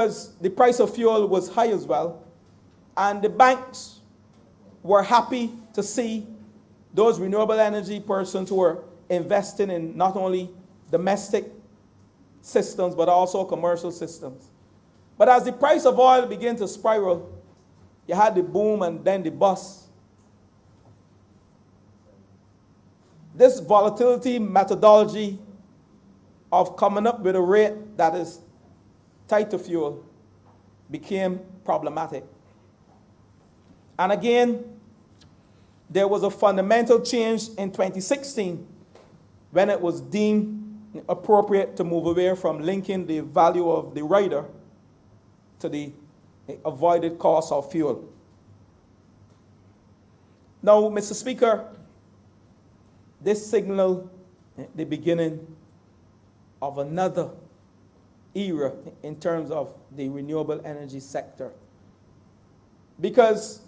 because the price of fuel was high as well, and the banks were happy to see those renewable energy persons who were investing in not only domestic systems but also commercial systems. But as the price of oil began to spiral, you had the boom and then the bust. This volatility methodology of coming up with a rate that is tied to fuel became problematic. And again, there was a fundamental change in 2016 when it was deemed appropriate to move away from linking the value of the rider to the avoided cost of fuel. Now, Mr. Speaker, this signaled the beginning of another era in terms of the renewable energy sector. Because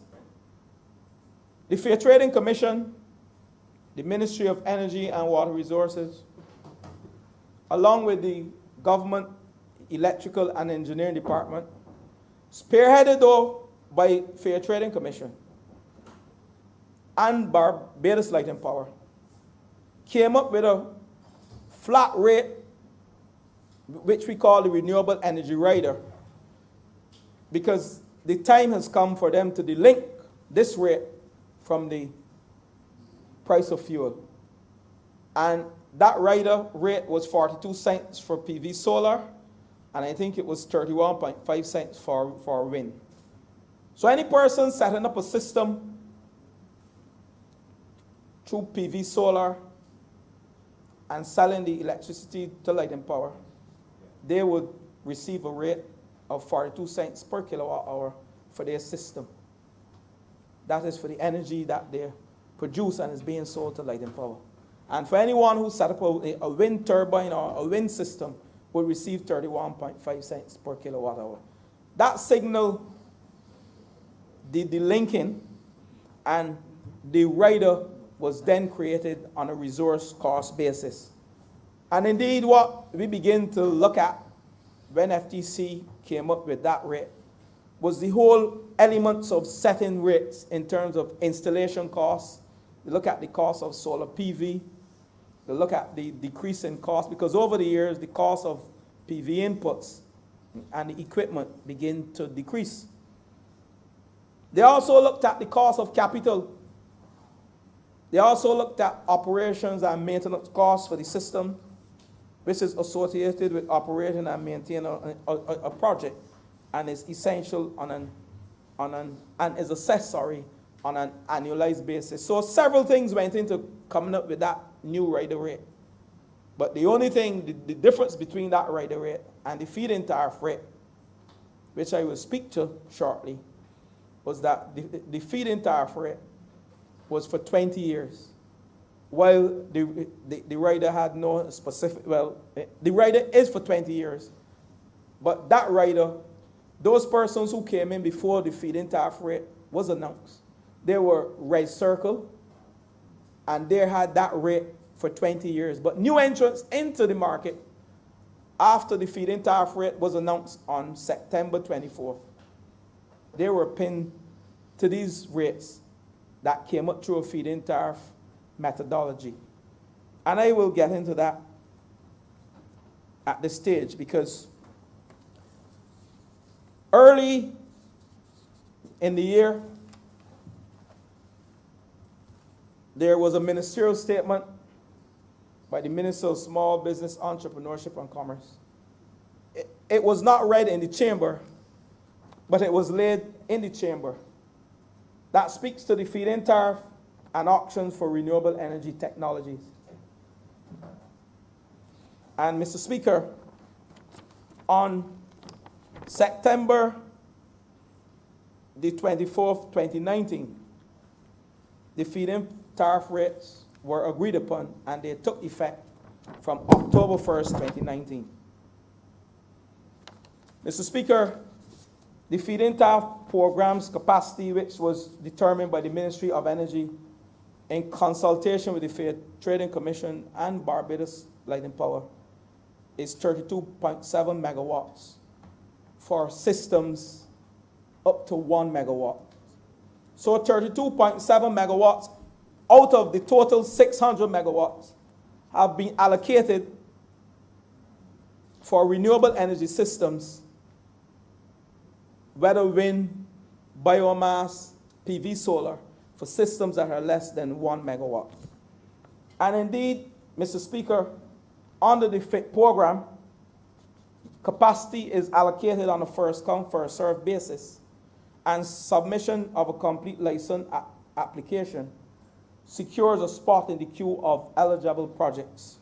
the Fair Trading Commission, the Ministry of Energy and Water Resources, along with the Government Electrical and Engineering Department, spearheaded though by Fair Trading Commission and Barbados Light and Power, came up with a flat rate, which we call the Renewable Energy Rider, because the time has come for them to delink this rate from the price of fuel. And that rider rate was 42 cents for PV solar, and I think it was 31.5 cents for wind. So any person setting up a system through PV solar and selling the electricity to Light and Power, they would receive a rate of 42 cents per kilowatt hour for their system. That is for the energy that they produce and is being sold to Light and Power. And for anyone who set up a wind turbine or a wind system would receive 31.5 cents per kilowatt hour. That signal the linking, and the rider was then created on a resource cost basis. And indeed, what we begin to look at when FTC came up with that rate was the whole elements of setting rates in terms of installation costs. We look at the cost of solar PV. We look at the decrease in cost, because over the years, the cost of PV inputs and the equipment begin to decrease. They also looked at the cost of capital. They also looked at operations and maintenance costs for the system, which is associated with operating and maintaining a project, and is essential and is assessed, on an annualized basis. So several things went into coming up with that new rider rate. But the only thing, the difference between that rider rate and the feed-in tariff rate, which I will speak to shortly, was that the feed-in tariff rate was for 20 years, while the rider had no specific, well, the rider is for 20 years, but that rider, those persons who came in before the feed-in tariff rate was announced, they were red circle, and they had that rate for 20 years. But new entrants into the market after the feed-in tariff rate was announced on September 24th, they were pinned to these rates that came up through a feed-in tariff methodology. And I will get into that at this stage, because early in the year, there was a ministerial statement by the Minister of Small Business, Entrepreneurship and Commerce. It was not read in the chamber, but it was laid in the chamber. That speaks to the feed-in tariff and auctions for renewable energy technologies. And Mr. Speaker, on September the 24th, 2019, the feed-in tariff rates were agreed upon, and they took effect from October 1st, 2019. Mr. Speaker, the feed-in tariff program's capacity, which was determined by the Ministry of Energy in consultation with the Fair Trading Commission and Barbados Light and Power, is 32.7 megawatts for systems up to 1 megawatt. So 32.7 megawatts out of the total 600 megawatts have been allocated for renewable energy systems, whether wind, biomass, PV solar, for systems that are less than 1 megawatt. And indeed, Mr. Speaker, under the FIT program, capacity is allocated on a first-come, first-served basis, and submission of a complete license application secures a spot in the queue of eligible projects.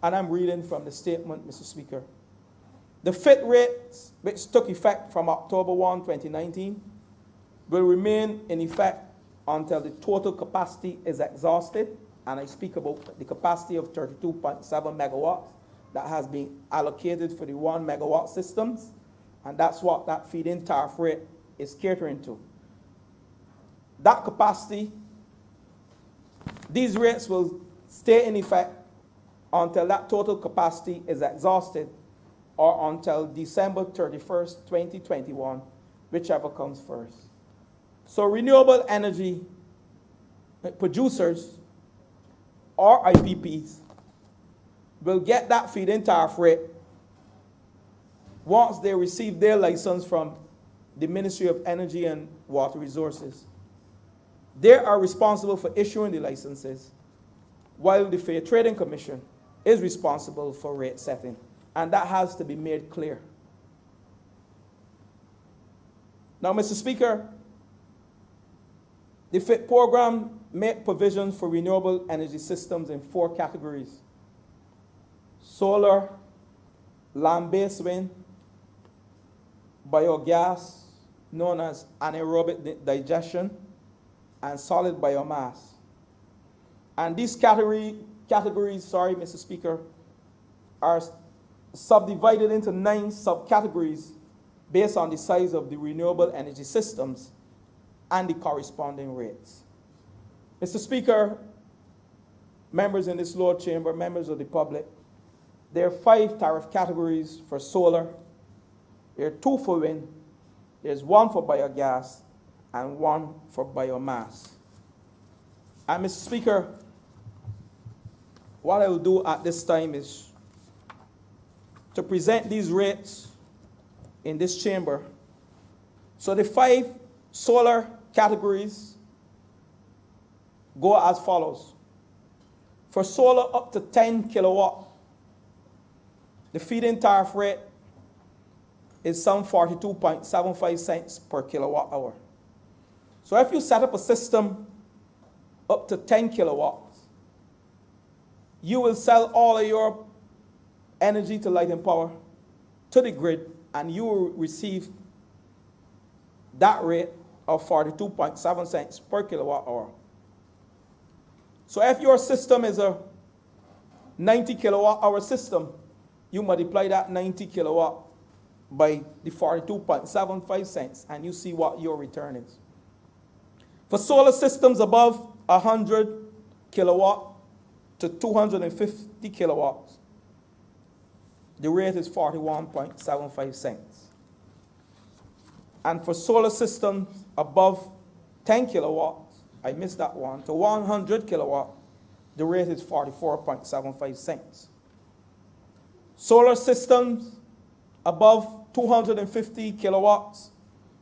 And I'm reading from the statement, Mr. Speaker. The FIT rates, which took effect from October 1, 2019, will remain in effect until the total capacity is exhausted, and I speak about the capacity of 32.7 megawatts that has been allocated for the 1 megawatt systems, and that's what that feed-in tariff rate is catering to. That capacity, these rates will stay in effect until that total capacity is exhausted, or until December 31st, 2021, whichever comes first. So renewable energy producers or IPPs will get that feed-in tariff rate once they receive their license from the Ministry of Energy and Water Resources. They are responsible for issuing the licenses, while the Fair Trading Commission is responsible for rate setting, and that has to be made clear. Now, Mr. Speaker, the FIT program made provisions for renewable energy systems in 4 categories: solar, land-based wind, biogas, known as anaerobic digestion, and solid biomass. And these categories, Mr. Speaker, are subdivided into 9 subcategories based on the size of the renewable energy systems and the corresponding rates. Mr. Speaker, members in this Lord Chamber, members of the public, there are 5 tariff categories for solar, there are 2 for wind, there's 1 for biogas, and 1 for biomass. And Mr. Speaker, what I will do at this time is to present these rates in this chamber. So the 5 solar categories go as follows. For solar up to 10 kilowatt, the feed-in tariff rate is some 42.75 cents per kilowatt hour. So if you set up a system up to 10 kilowatts, you will sell all of your energy to Light and Power to the grid, and you will receive that rate of 42.7 cents per kilowatt hour. So if your system is a 90 kilowatt hour system, you multiply that 90 kilowatt by the 42.75 cents, and you see what your return is. For solar systems above 100 kilowatt to 250 kilowatts, the rate is 41.75 cents. And for solar systems above 10 kilowatts, I missed that one, to 100 kilowatt, the rate is 44.75 cents. Solar systems above 250 kilowatts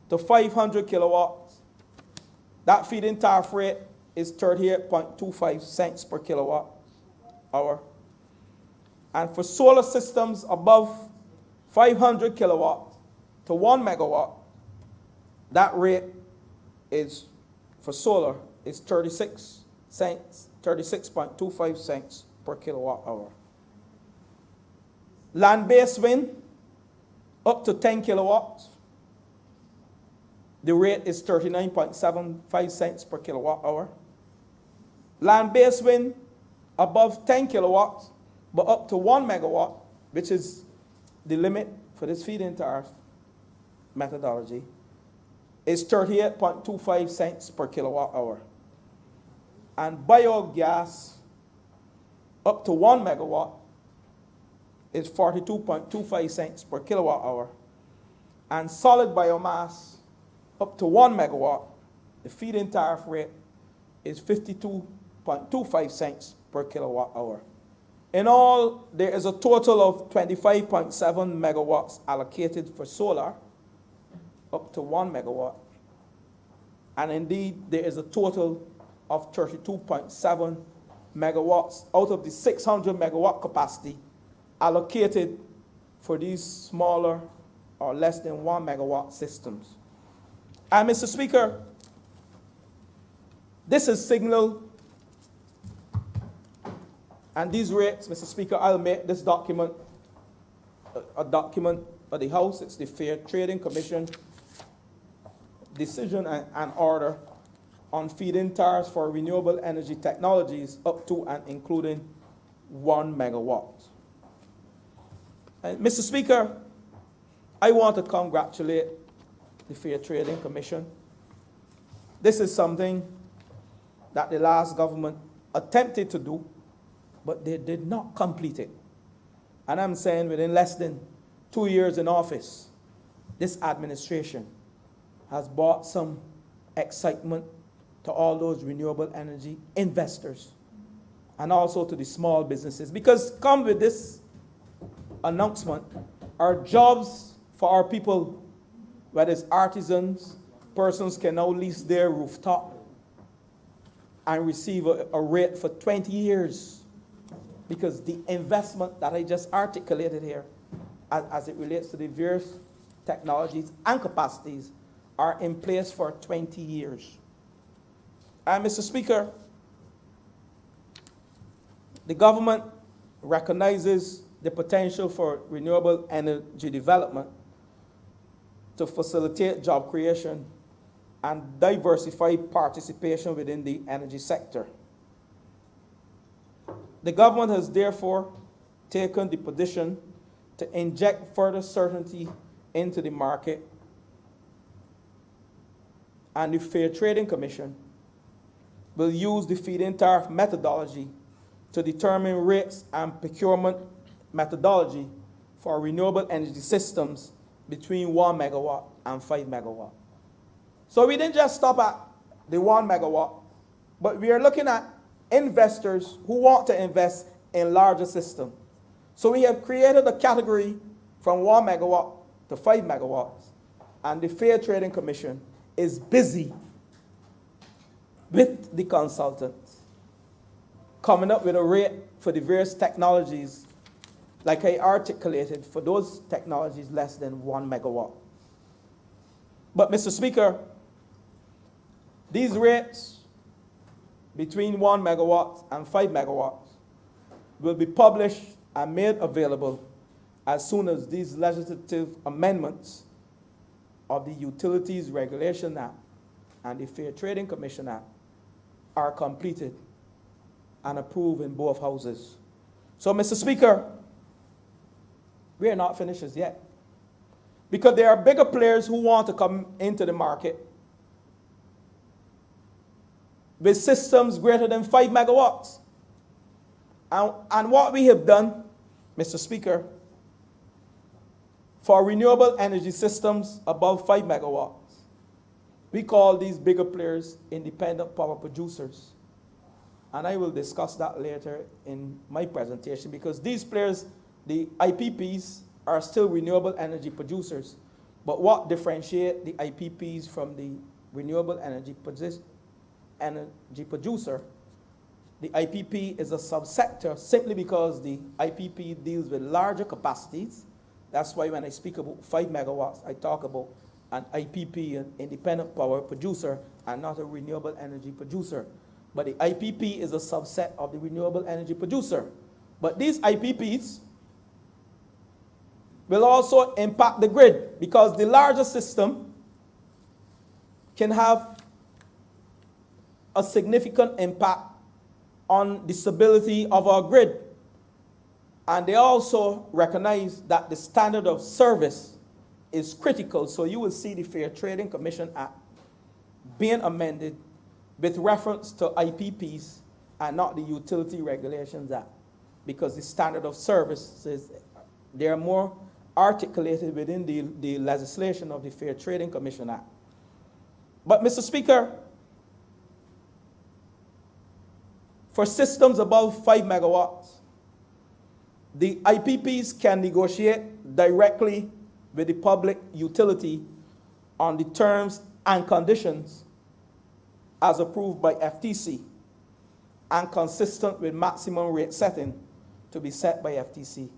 to 500 kilowatts, that feed-in tariff rate is 38.25 cents per kilowatt hour. And for solar systems above 500 kilowatt to 1 megawatt, that rate is, for solar, is 36.25 cents per kilowatt hour. Land-based wind, up to 10 kilowatts, the rate is 39.75 cents per kilowatt hour. Land-based wind above 10 kilowatts, but up to 1 megawatt, which is the limit for this feed-in tariff methodology, is 38.25 cents per kilowatt hour. And biogas up to 1 megawatt is 42.25 cents per kilowatt hour. and solid biomass up to 1 megawatt, the feed-in tariff rate is 52.25 cents per kilowatt hour. In all, there is a total of 25.7 megawatts allocated for solar, up to 1 megawatt. And indeed, there is a total of 32.7 megawatts out of the 600 megawatt capacity allocated for these smaller or less than 1 megawatt systems. And Mr. Speaker, this is signal, and these rates, Mr. Speaker, I'll make this document a document of the House. It's the Fair Trading Commission decision and order on feed-in tariffs for renewable energy technologies up to and including 1 megawatt. And Mr. Speaker, I want to congratulate the Fair Trading Commission. This is something that the last government attempted to do, but they did not complete it. And I'm saying within less than 2 years in office, this administration has brought some excitement to all those renewable energy investors and also to the small businesses. Because come with this announcement are jobs for our people, whether it's artisans, persons can now lease their rooftop and receive a rate for 20 years. Because the investment that I just articulated here, as it relates to the various technologies and capacities, are in place for 20 years. And Mr. Speaker, the government recognizes the potential for renewable energy development to facilitate job creation and diversify participation within the energy sector. The government has therefore taken the position to inject further certainty into the market, and the Fair Trading Commission will use the feed-in tariff methodology to determine rates and procurement methodology for renewable energy systems between 1 megawatt and 5 megawatt. So we didn't just stop at the 1 megawatt, but we are looking at investors who want to invest in larger systems. So we have created a category from 1 megawatt to 5 megawatts, and the Fair Trading Commission is busy with the consultants coming up with a rate for the various technologies, like I articulated, for those technologies less than 1 megawatt. But Mr. Speaker, these rates between 1 megawatt and 5 megawatts will be published and made available as soon as these legislative amendments of the Utilities Regulation Act and the Fair Trading Commission Act are completed and approved in both houses. So, Mr. Speaker, we are not finished as yet, because there are bigger players who want to come into the market with systems greater than 5 megawatts. And what we have done, Mr. Speaker, for renewable energy systems above 5 megawatts, we call these bigger players independent power producers. And I will discuss that later in my presentation, because these players, the IPPs, are still renewable energy producers. But what differentiates the IPPs from the renewable energy producer, the IPP is a subsector simply because the IPP deals with larger capacities. That's why when I speak about 5 megawatts, I talk about an IPP, an independent power producer, and not a renewable energy producer. But the IPP is a subset of the renewable energy producer. But these IPPs will also impact the grid, because the larger system can have a significant impact on the stability of our grid. And they also recognize that the standard of service is critical. So you will see the Fair Trading Commission Act being amended with reference to IPPs and not the Utility Regulations Act, because the standard of service says they are more articulated within the legislation of the Fair Trading Commission Act. But, Mr. Speaker, for systems above 5 megawatts, the IPPs can negotiate directly with the public utility on the terms and conditions as approved by FTC and consistent with maximum rate setting to be set by FTC.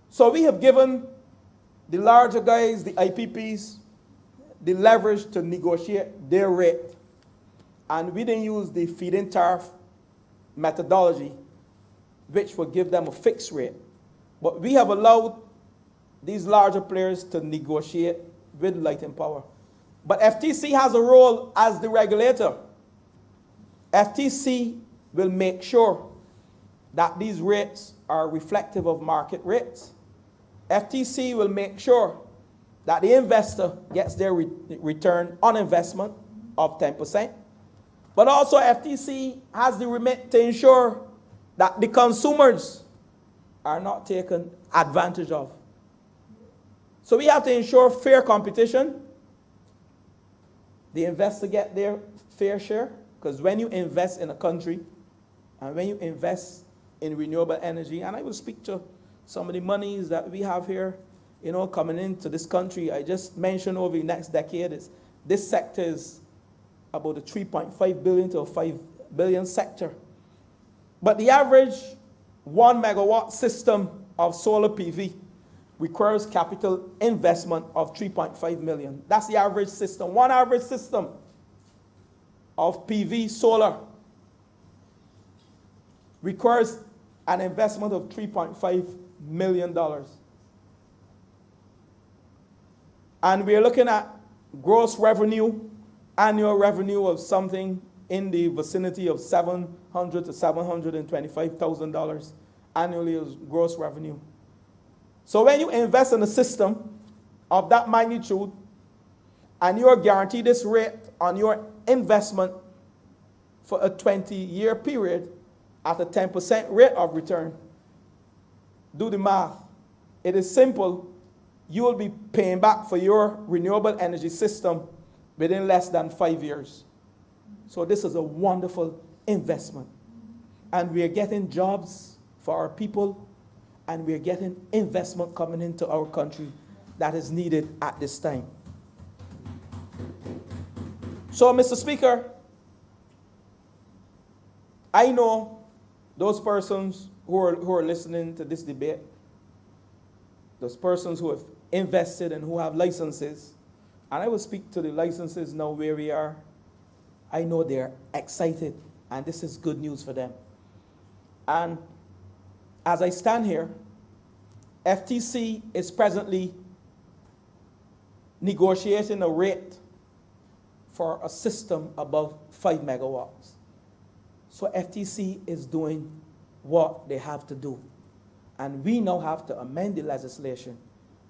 So we have given the larger guys, the IPPs, the leverage to negotiate their rate, and we didn't use the feed-in tariff methodology, which will give them a fixed rate. But we have allowed these larger players to negotiate with Light and Power. But FTC has a role as the regulator. FTC will make sure that these rates are reflective of market rates. FTC will make sure that the investor gets their return on investment of 10%. But also FTC has the remit to ensure that the consumers are not taken advantage of. So we have to ensure fair competition. The investor get their fair share, because when you invest in a country and when you invest in renewable energy, and I will speak to some of the monies that we have here, coming into this country. I just mentioned over the next decade, this sector is about a 3.5 billion to a 5 billion sector. But the average 1 megawatt system of solar PV requires capital investment of 3.5 million. That's the average system. One average system of PV solar requires an investment of $3.5 million. And we're looking at gross revenue, annual revenue of something in the vicinity of $700,000 to $725,000 annually as gross revenue. So when you invest in a system of that magnitude and you are guaranteed this rate on your investment for a 20-year period at a 10% rate of return, do the math. It is simple. You will be paying back for your renewable energy system within less than 5 years. So this is a wonderful investment. And we are getting jobs for our people, and we are getting investment coming into our country that is needed at this time. So, Mr. Speaker, I know those persons who are listening to this debate, those persons who have invested and who have licenses, and I will speak to the licenses now where we are. I know they're excited, and this is good news for them. And as I stand here, FTC is presently negotiating a rate for a system above 5 megawatts. So FTC is doing what they have to do. And we now have to amend the legislation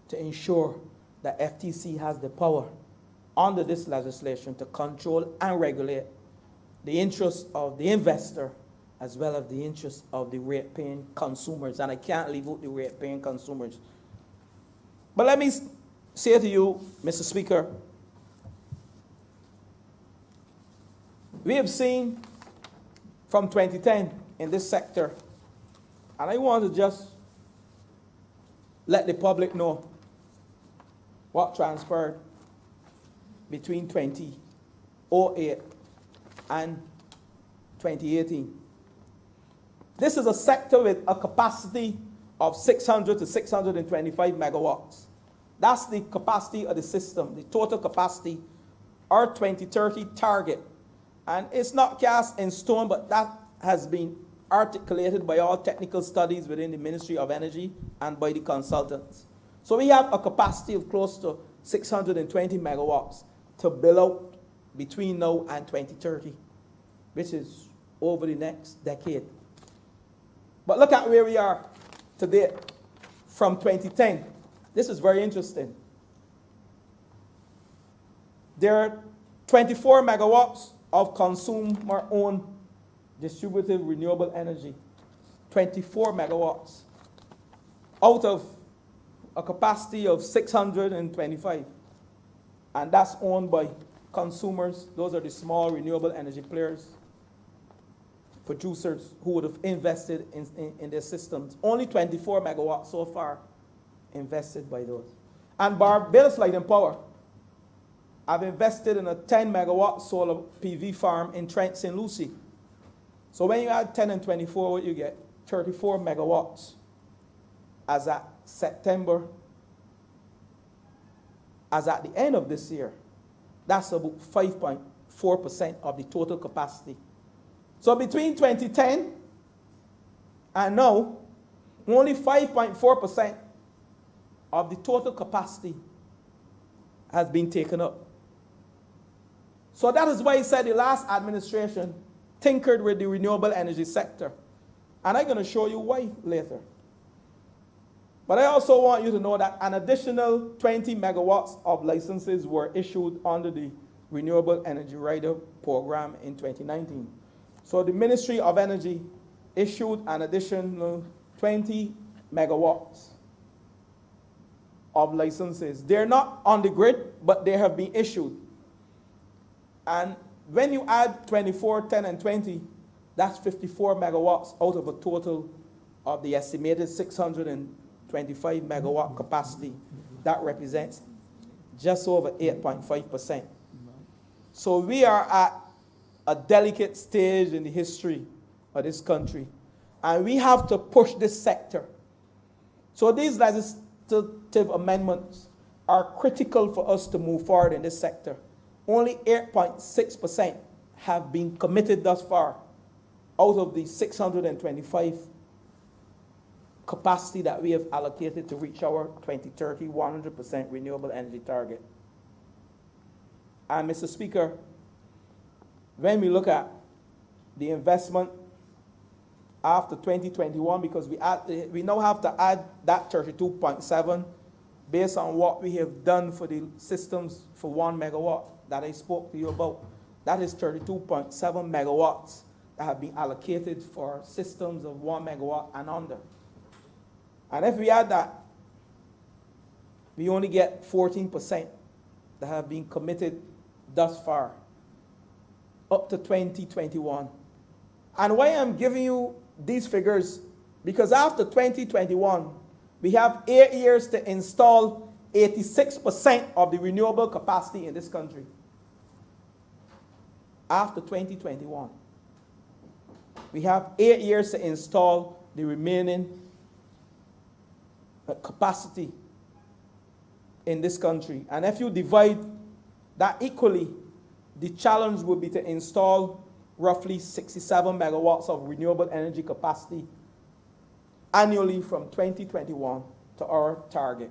to ensure that FTC has the power under this legislation to control and regulate the interests of the investor as well as the interests of the rate-paying consumers. And I can't leave out the rate-paying consumers. But let me say to you, Mr. Speaker, we have seen from 2010 in this sector, and I want to just let the public know what transpired between 2008 and 2018. This is a sector with a capacity of 600 to 625 megawatts. That's the capacity of the system, the total capacity, our 2030 target. And it's not cast in stone, but that has been articulated by all technical studies within the Ministry of Energy and by the consultants. So we have a capacity of close to 620 megawatts to build out between now and 2030, which is over the next decade. But look at where we are today from 2010. This is very interesting. There are 24 megawatts of consumer-owned distributed renewable energy. 24 megawatts out of a capacity of 625. And that's owned by consumers. Those are the small renewable energy players, producers who would have invested in their systems. Only 24 megawatts so far invested by those. And Barbados Light and Power, I've invested in a 10 megawatt solar PV farm in Trent, St. Lucie. So when you add 10 and 24, what you get? 34 megawatts as at September, as at the end of this year. That's about 5.4% of the total capacity. So between 2010 and now, only 5.4% of the total capacity has been taken up. So that is why he said the last administration tinkered with the renewable energy sector. And I'm going to show you why later. But I also want you to know that an additional 20 megawatts of licenses were issued under the Renewable Energy Rider Program in 2019. So the Ministry of Energy issued an additional 20 megawatts of licenses. They're not on the grid, but they have been issued. And when you add 24, 10, and 20, that's 54 megawatts out of a total of the estimated 625 megawatt capacity. That represents just over 8.5%. So we are at a delicate stage in the history of this country. And we have to push this sector. So these legislative amendments are critical for us to move forward in this sector. Only 8.6% have been committed thus far out of the 625 capacity that we have allocated to reach our 2030 100% renewable energy target. And Mr. Speaker, when we look at the investment after 2021, because we now have to add that 32.7 based on what we have done for the systems for 1 megawatt that I spoke to you about. That is 32.7 megawatts that have been allocated for systems of 1 megawatt and under. And if we add that, we only get 14% that have been committed thus far, up to 2021. And why I'm giving you these figures, because after 2021, we have 8 years to install 86% of the renewable capacity in this country. After 2021, we have 8 years to install the remaining capacity in this country. And if you divide that equally, the challenge would be to install roughly 67 megawatts of renewable energy capacity annually from 2021 to our target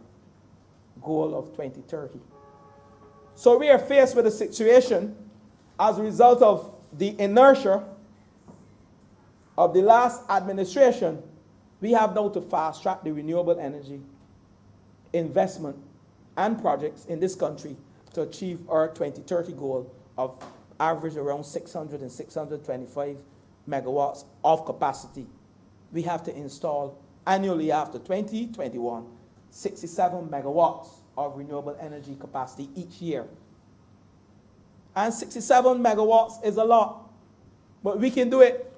goal of 2030. So we are faced with a situation as a result of the inertia of the last administration. We have now to fast track the renewable energy investment and projects in this country to achieve our 2030 goal of average around 600 and 625 megawatts of capacity. We have to install annually after 2021 67 megawatts of renewable energy capacity each year. And 67 megawatts is a lot, but we can do it.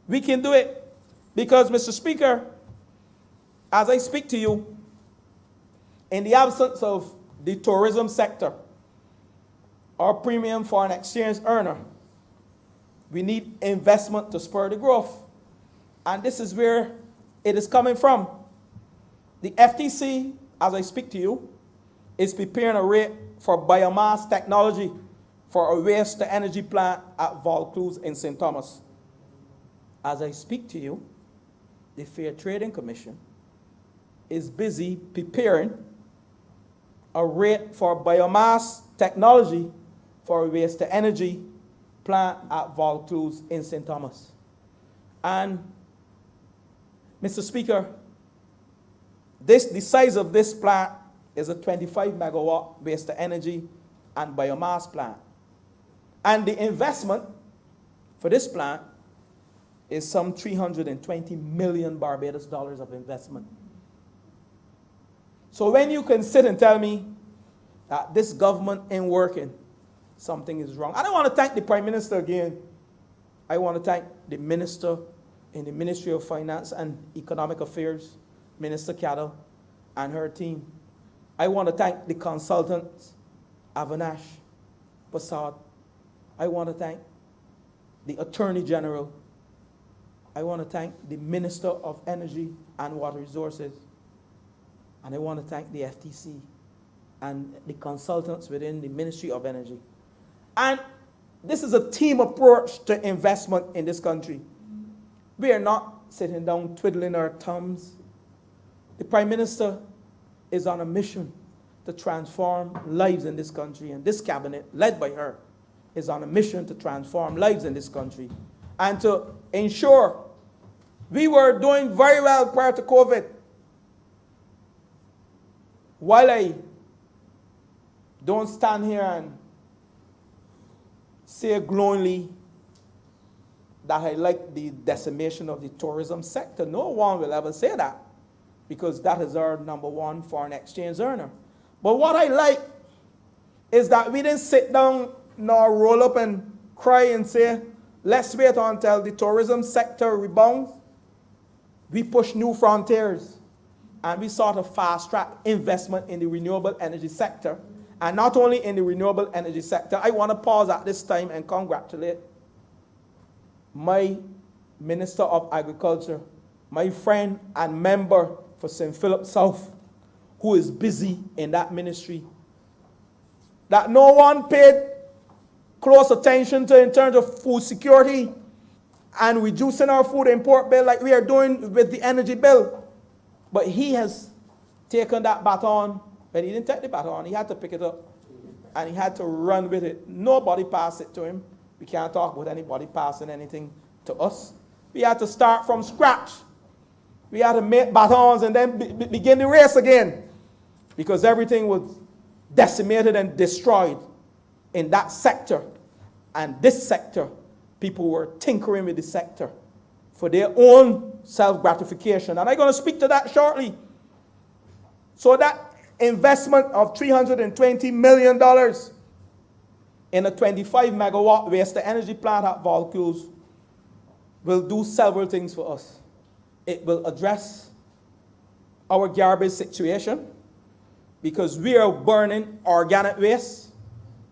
We can do it because, Mr. Speaker, as I speak to you, in the absence of the tourism sector, our premium foreign exchange earner, we need investment to spur the growth. And this is where it is coming from. The FTC, as I speak to you, is preparing a rate for biomass technology for a waste-to-energy plant at Vaucluse in St. Thomas. As I speak to you, the Fair Trading Commission is busy preparing a rate for biomass technology for a waste-to-energy plant at Vaucluse in St. Thomas. And, Mr. Speaker, the size of this plant is a 25 megawatt waste-to-energy and biomass plant. And the investment for this plant is some 320 million Barbados dollars of investment. So when you can sit and tell me that this government ain't working, something is wrong. I don't want to thank the Prime Minister again. I want to thank the Minister in the Ministry of Finance and Economic Affairs, Minister Cattle, and her team. I want to thank the consultants, Avinash, Passad. I want to thank the Attorney General. I want to thank the Minister of Energy and Water Resources. And I want to thank the FTC and the consultants within the Ministry of Energy. And this is a team approach to investment in this country. We are not sitting down twiddling our thumbs. The Prime Minister is on a mission to transform lives in this country, and this cabinet, led by her, is on a mission to transform lives in this country and to ensure we were doing very well prior to COVID. While I don't stand here and say glowingly that I like the decimation of the tourism sector, no one will ever say that, because that is our number one foreign exchange earner. But what I like is that we didn't sit down nor roll up and cry and say, let's wait until the tourism sector rebounds. We push new frontiers, and we sort of fast-track investment in the renewable energy sector. And not only in the renewable energy sector, I want to pause at this time and congratulate my Minister of Agriculture, my friend and member for St. Philip South, who is busy in that ministry, that no one paid close attention to in terms of food security and reducing our food import bill like we are doing with the energy bill. But he has taken that baton, but he didn't take the baton, he had to pick it up and he had to run with it. Nobody passed it to him. We can't talk about anybody passing anything to us. We had to start from scratch. We had to make batons and then begin the race again, because everything was decimated and destroyed in that sector. And this sector, people were tinkering with the sector for their own self-gratification. And I'm going to speak to that shortly. So that investment of $320 million in a 25 megawatt waste-to-energy plant at Volcus will do several things for us. It will address our garbage situation, because we are burning organic waste,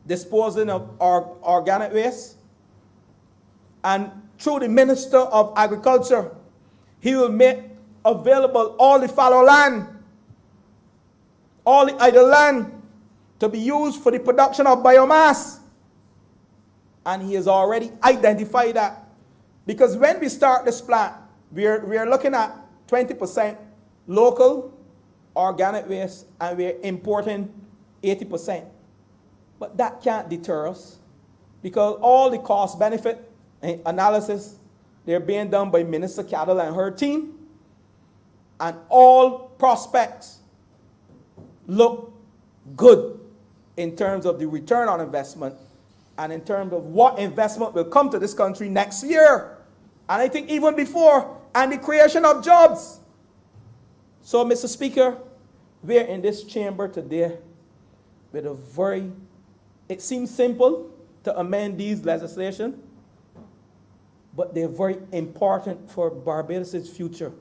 disposing of our organic waste. And through the Minister of Agriculture, he will make available all the fallow land, all the idle land, to be used for the production of biomass. And he has already identified that. Because when we start this plant, we are looking at 20% local organic waste, and we're importing 80%. But that can't deter us, because all the cost-benefit analysis, they're being done by Minister Cattle and her team, and all prospects look good in terms of the return on investment and in terms of what investment will come to this country next year, and I think even before, and the creation of jobs. So, Mr. Speaker, we're in this chamber today with a very, it seems simple to amend these legislation, but they're very important for Barbados' future.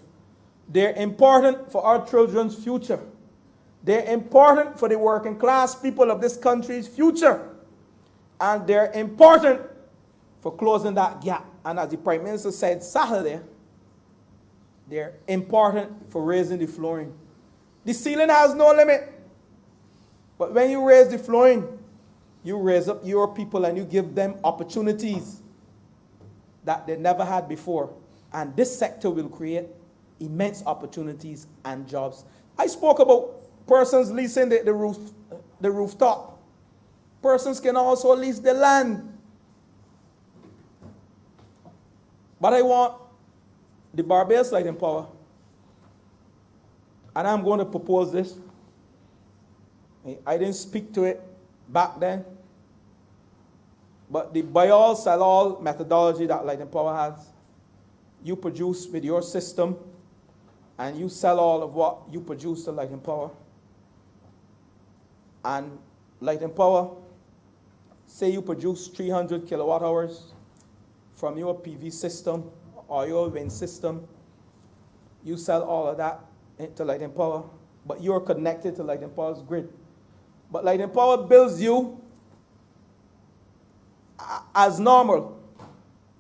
They're important for our children's future. They're important for the working class people of this country's future. And they're important for closing that gap. And as the Prime Minister said Saturday, they're important for raising the flooring. The ceiling has no limit. But when you raise the flooring, you raise up your people and you give them opportunities that they never had before. And this sector will create immense opportunities and jobs. I spoke about persons leasing the rooftop. Persons can also lease the land. But I want the Barbados Light and Power, and I'm going to propose this. I didn't speak to it back then, but the buy all, sell all methodology that Light and Power has, you produce with your system, and you sell all of what you produce to Light and Power. And Light and Power, say you produce 300 kilowatt hours from your PV system or your wind system, you sell all of that into Light and Power, but you're connected to Light and Power's grid. But Light and Power bills you as normal.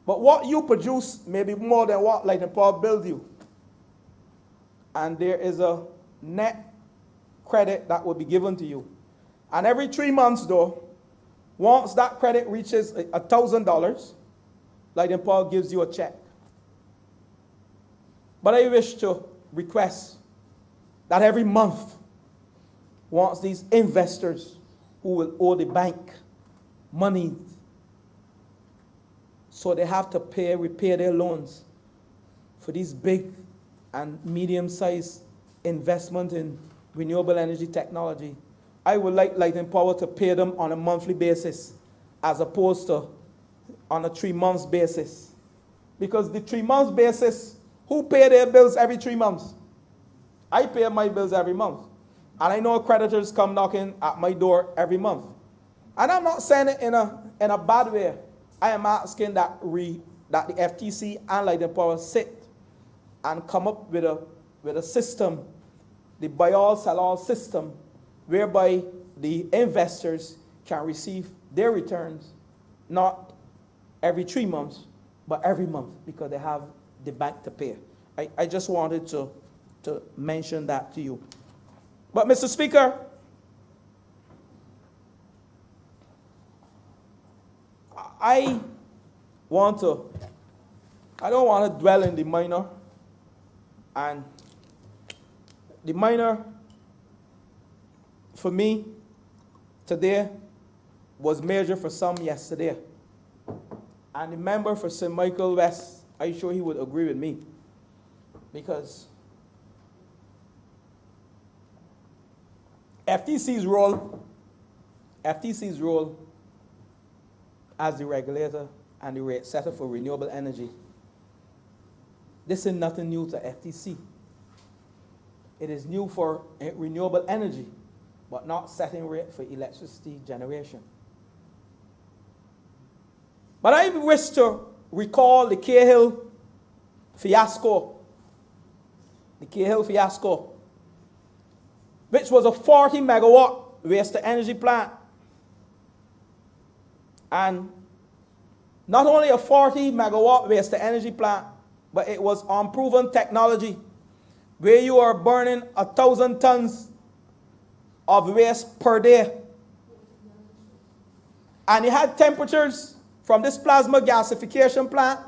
But what you produce may be more than what Light and Power bills you. And there is a net credit that will be given to you. And every 3 months, though, once that credit reaches $1,000, Light and Power gives you a check. But I wish to request that every month, once these investors who will owe the bank money, so they have to repay their loans for these big and medium-sized investment in renewable energy technology, I would like Light and Power to pay them on a monthly basis as opposed to on a 3 months basis. Because the 3 months basis, who pay their bills every 3 months? I pay my bills every month. And I know creditors come knocking at my door every month. And I'm not saying it in a bad way. I am asking that the FTC and Light and Power sit and come up with a system, the buy all, sell all system, whereby the investors can receive their returns, not every 3 months, but every month, because they have the bank to pay. I just wanted to mention that to you. But Mr. Speaker, I don't want to dwell in the minor. And the minor, for me, today was major for some yesterday. And the member for St. Michael West, I'm sure he would agree with me. Because FTC's role as the regulator and the rate setter for renewable energy, this is nothing new to FTC. It is new for renewable energy, but not setting rate for electricity generation. But I wish to recall the Cahill fiasco. The Cahill fiasco, which was a 40 megawatt waste to energy plant. And not only a 40 megawatt waste to energy plant, but it was unproven technology where you are burning 1,000 tons of waste per day. And it had temperatures from this plasma gasification plant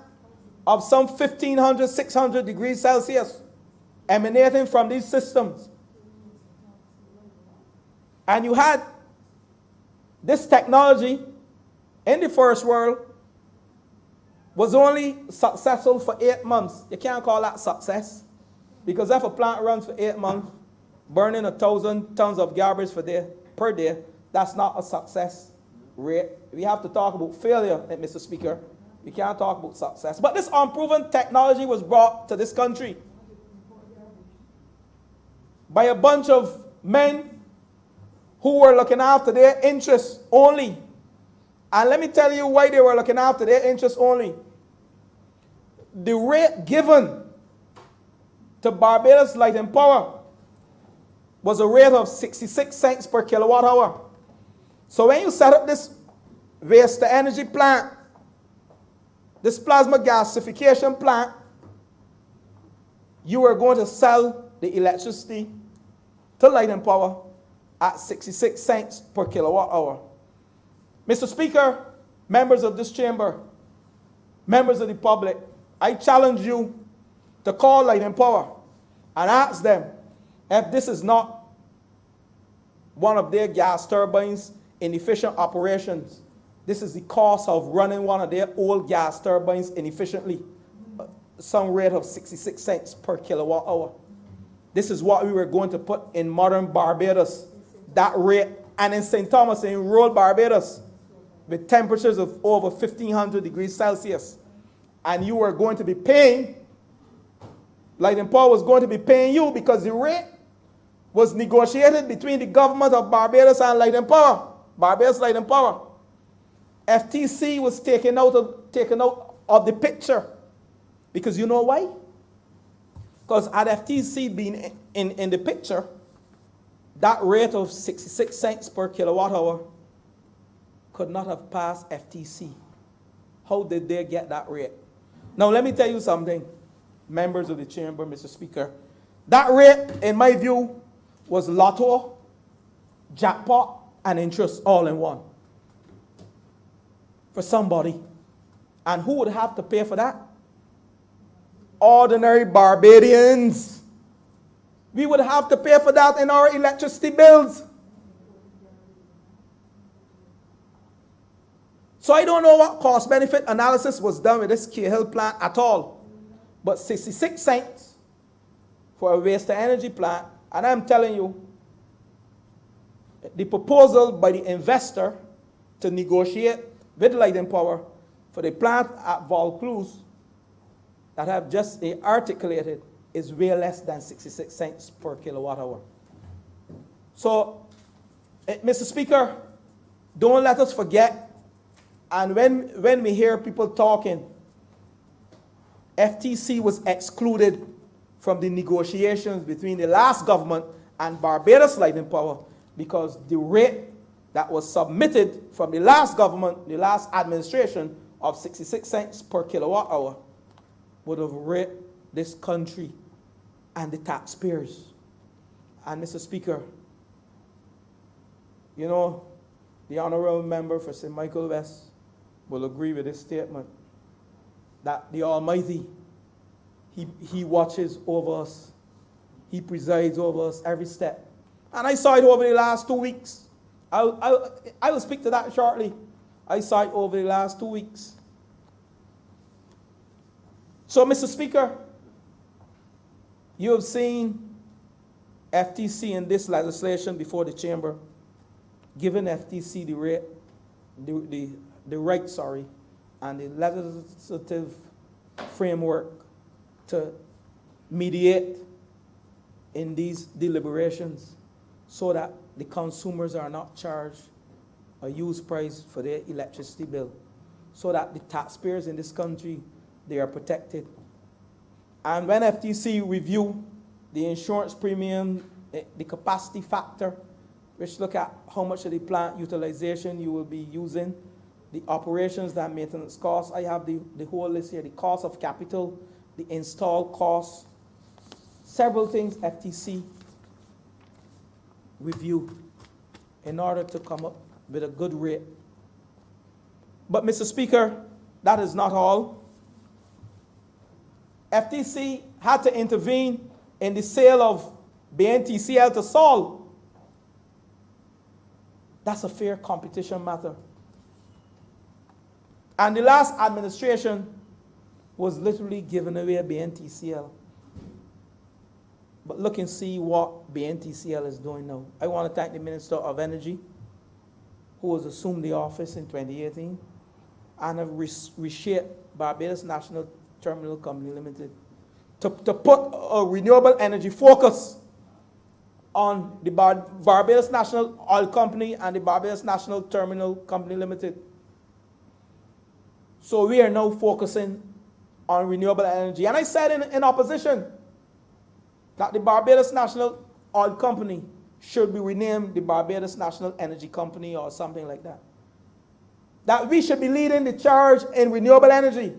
of some 1,500, 600 degrees Celsius emanating from these systems. And you had this technology in the first world was only successful for 8 months. You can't call that success. Because if a plant runs for 8 months, burning 1,000 tons of garbage per day, that's not a success rate. We have to talk about failure, Mr. Speaker. We can't talk about success. But this unproven technology was brought to this country by a bunch of men who were looking after their interests only. And let me tell you why they were looking after their interests only. The rate given to Barbados Light and Power was a rate of 66 cents per kilowatt hour. So when you set up this waste to energy plant, this plasma gasification plant, you are going to sell the electricity to Light and Power at 66 cents per kilowatt hour. Mr. Speaker, members of this chamber, members of the public, I challenge you to call Light and Power and ask them if this is not one of their gas turbines in efficient operations. This is the cost of running one of their old gas turbines inefficiently, some rate of 66 cents per kilowatt hour. This is what we were going to put in modern Barbados, that rate, and in St. Thomas, in rural Barbados, with temperatures of over 1,500 degrees Celsius. And you were going to be paying, Light and Power was going to be paying you, because the rate was negotiated between the government of Barbados and Light and Power, Barbados Light and Power. FTC was taken out of the picture. Because you know why? Because had FTC been in the picture, that rate of 66 cents per kilowatt hour could not have passed FTC. How did they get that rate? Now let me tell you something, members of the chamber, Mr. Speaker. That rate, in my view, was lotto, jackpot, and interest all in one. For somebody. And who would have to pay for that? Ordinary Barbadians. We would have to pay for that in our electricity bills. So I don't know what cost-benefit analysis was done with this Cahill plant at all. But 66 cents for a waste-to-energy plant, and I'm telling you, the proposal by the investor to negotiate with Light and Power for the plant at Vaucluse that I have just articulated is way less than 66 cents per kilowatt hour. So, Mr. Speaker, don't let us forget, and when we hear people talking, FTC was excluded from the negotiations between the last government and Barbados Light and Power because the rate that was submitted from the last government, the last administration, of 66 cents per kilowatt hour would have raped this country and the taxpayers. And Mr. Speaker, you know, the Honourable Member for St. Michael West will agree with this statement that the Almighty, He watches over us. He presides over us every step. And I saw it over the last 2 weeks. I will speak to that shortly. I saw it over the last 2 weeks. So, Mr. Speaker, you have seen FTC in this legislation before the chamber, giving FTC the right, and the legislative framework to mediate in these deliberations so that the consumers are not charged a use price for their electricity bill, so that the taxpayers in this country, they are protected. And when FTC review the insurance premium, the capacity factor, which look at how much of the plant utilization you will be using, the operations and maintenance costs, I have the whole list here, the cost of capital, the install costs, several things FTC review in order to come up with a good rate. But Mr. Speaker, that is not all. FTC had to intervene in the sale of BNTCL to Sol. That's a fair competition matter. And the last administration was literally giving away BNTCL. But look and see what BNTCL is doing now. I want to thank the Minister of Energy, who has assumed the office in 2018, and have reshaped Barbados National Terminal Company Limited to put a renewable energy focus on the Barbados National Oil Company and the Barbados National Terminal Company Limited. So we are now focusing on renewable energy. And I said in opposition that the Barbados National Oil Company should be renamed the Barbados National Energy Company or something like that. That we should be leading the charge in renewable energy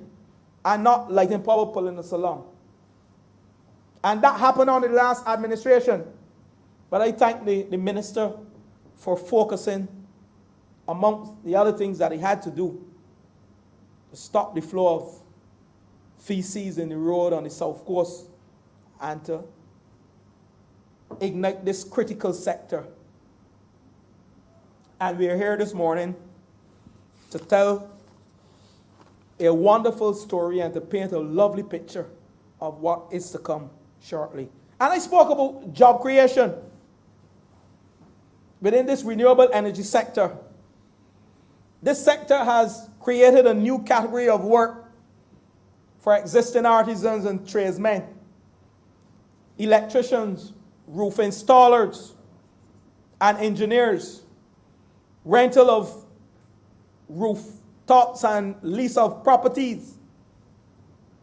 and not Light and Power pulling us along. And that happened on the last administration. But I thank the minister for focusing, amongst the other things that he had to do, to stop the flow of feces in the road on the south coast and to ignite this critical sector. And we are here this morning to tell a wonderful story and to paint a lovely picture of what is to come shortly. And I spoke about job creation within this renewable energy sector. This sector has created a new category of work for existing artisans and tradesmen, electricians, roof installers and engineers, rental of rooftops and lease of properties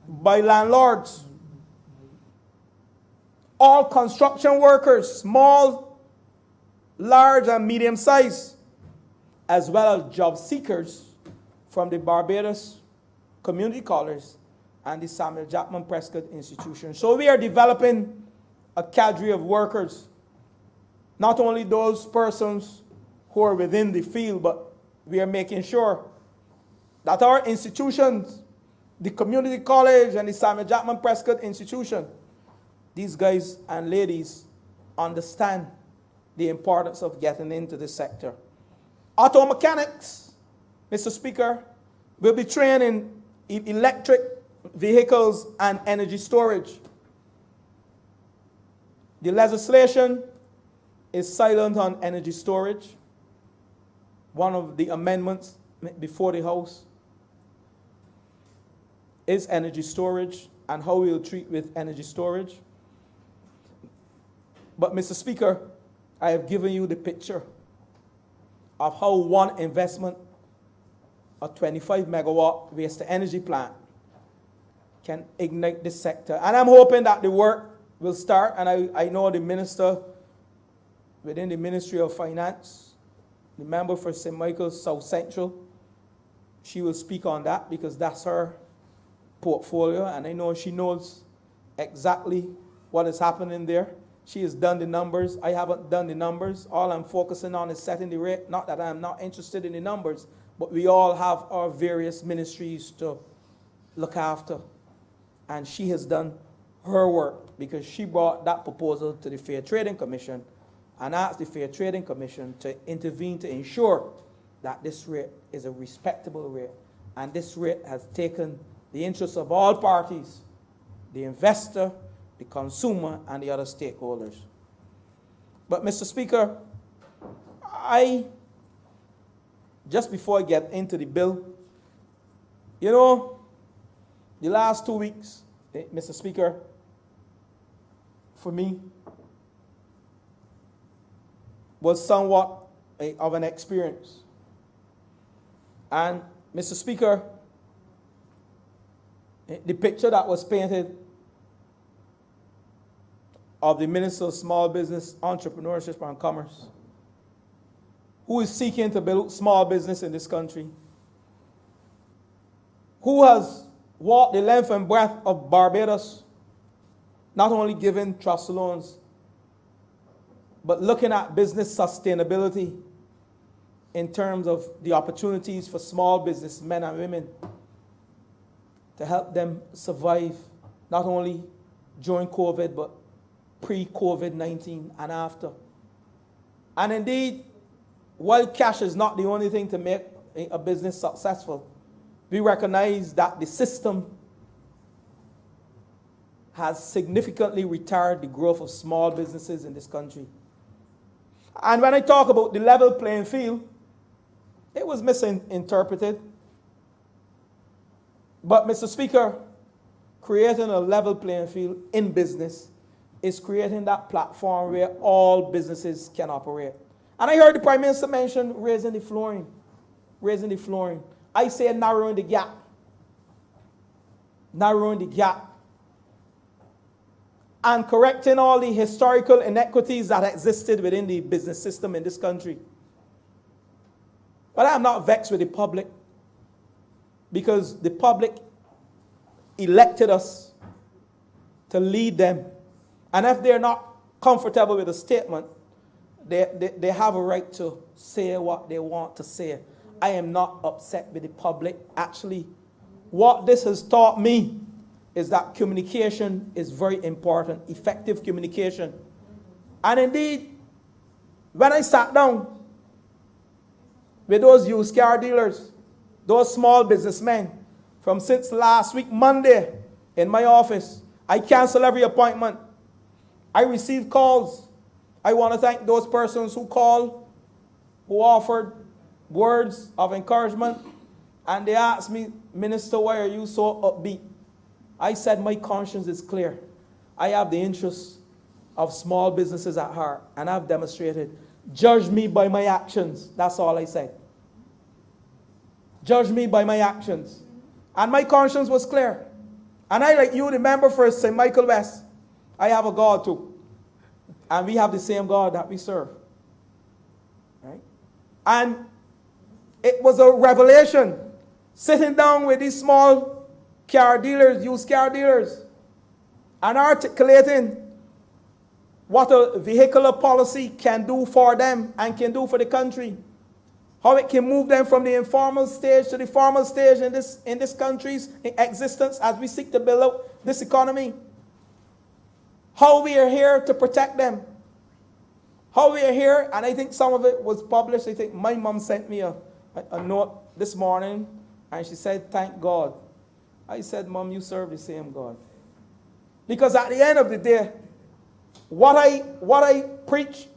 by landlords, all construction workers, small, large, and medium size, as well as job seekers from the Barbados Community College and the Samuel Jackman Prescott Institution. So we are developing a cadre of workers, not only those persons who are within the field, but we are making sure that our institutions, the Community College and the Samuel Jackman Prescott Institution, these guys and ladies understand the importance of getting into this sector. Auto mechanics, Mr. Speaker, will be trained in electric vehicles and energy storage. The legislation is silent on energy storage. One of the amendments before the House is energy storage and how we will treat with energy storage. But, Mr. Speaker, I have given you the picture of how one investment, a 25 megawatt waste-to-energy plant, can ignite this sector. And I'm hoping that the work will start, and I know the minister within the Ministry of Finance, the member for St. Michael's South Central, she will speak on that because that's her portfolio, and I know she knows exactly what is happening there. She has done the numbers. I haven't done the numbers. All I'm focusing on is setting the rate. Not that I'm not interested in the numbers, but we all have our various ministries to look after. And she has done her work because she brought that proposal to the Fair Trading Commission and asked the Fair Trading Commission to intervene to ensure that this rate is a respectable rate. And this rate has taken the interests of all parties, the investor, the consumer, and the other stakeholders. But, Mr. Speaker, just before I get into the bill, you know, the last 2 weeks, Mr. Speaker, for me, was somewhat of an experience. And, Mr. Speaker, the picture that was painted of the Minister of Small Business, Entrepreneurship and Commerce, who is seeking to build small business in this country, who has walked the length and breadth of Barbados, not only giving trust loans, but looking at business sustainability in terms of the opportunities for small business men and women to help them survive, not only during COVID, but pre-COVID-19 and after. And indeed, while cash is not the only thing to make a business successful, we recognize that the system has significantly retarded the growth of small businesses in this country. And when I talk about the level playing field, it was misinterpreted. But, Mr. Speaker, creating a level playing field in business is creating that platform where all businesses can operate. And I heard the Prime Minister mention raising the flooring. Raising the flooring. I say narrowing the gap. Narrowing the gap. And correcting all the historical inequities that existed within the business system in this country. But I'm not vexed with the public, because the public elected us to lead them. And if they're not comfortable with a statement, they have a right to say what they want to say. I am not upset with the public. Actually, what this has taught me is that communication is very important, effective communication. And indeed, when I sat down with those used car dealers, those small businessmen, from since last week, Monday, in my office, I cancel every appointment. I received calls. I want to thank those persons who called, who offered words of encouragement, and they asked me, Minister, why are you so upbeat? I said my conscience is clear. I have the interests of small businesses at heart, and I've demonstrated. Judge me by my actions. That's all I said. Judge me by my actions. And my conscience was clear. And I, like you, remember for St. Michael West, I have a God too. And we have the same God that we serve. Right? And it was a revelation, sitting down with these small car dealers, used car dealers, and articulating what a vehicular policy can do for them and can do for the country. How it can move them from the informal stage to the formal stage in this country's existence as we seek to build up this economy. How we are here to protect them. How we are here, and I think some of it was published. I think my mom sent me a note this morning, and she said, thank God. I said, Mom, you serve the same God. Because at the end of the day, what I preach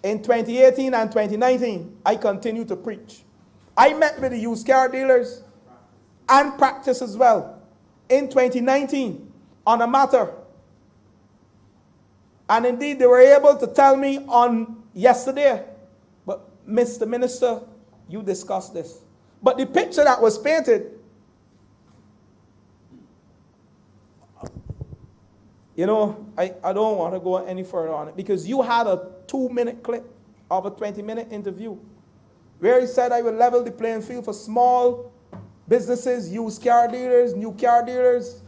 in 2018 and 2019, I continue to preach. I met with the used car dealers and practice as well in 2019 on a matter. And indeed, they were able to tell me on yesterday, but Mr. Minister, you discussed this. But the picture that was painted, you know, I don't want to go any further on it, because you had a 2-minute clip of a 20-minute interview where he said I will level the playing field for small businesses, used car dealers, new car dealers.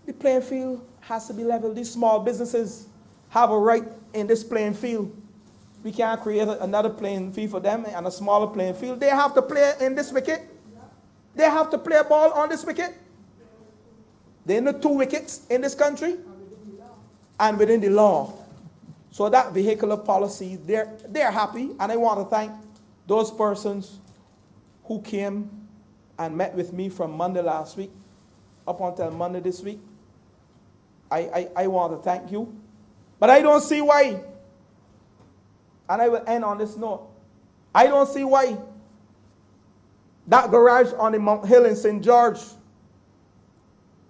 The playing field has to be leveled. These small businesses have a right in this playing field. We can't create another playing field for them and a smaller playing field. They have to play in this wicket. They have to play a ball on this wicket. There are no 2 wickets in this country. And within the law. So that vehicular policy, they're happy. And I want to thank those persons who came and met with me from Monday last week up until Monday this week. I want to thank you. But I don't see why, and I will end on this note, I don't see why that garage on the Mount Hill in St. George,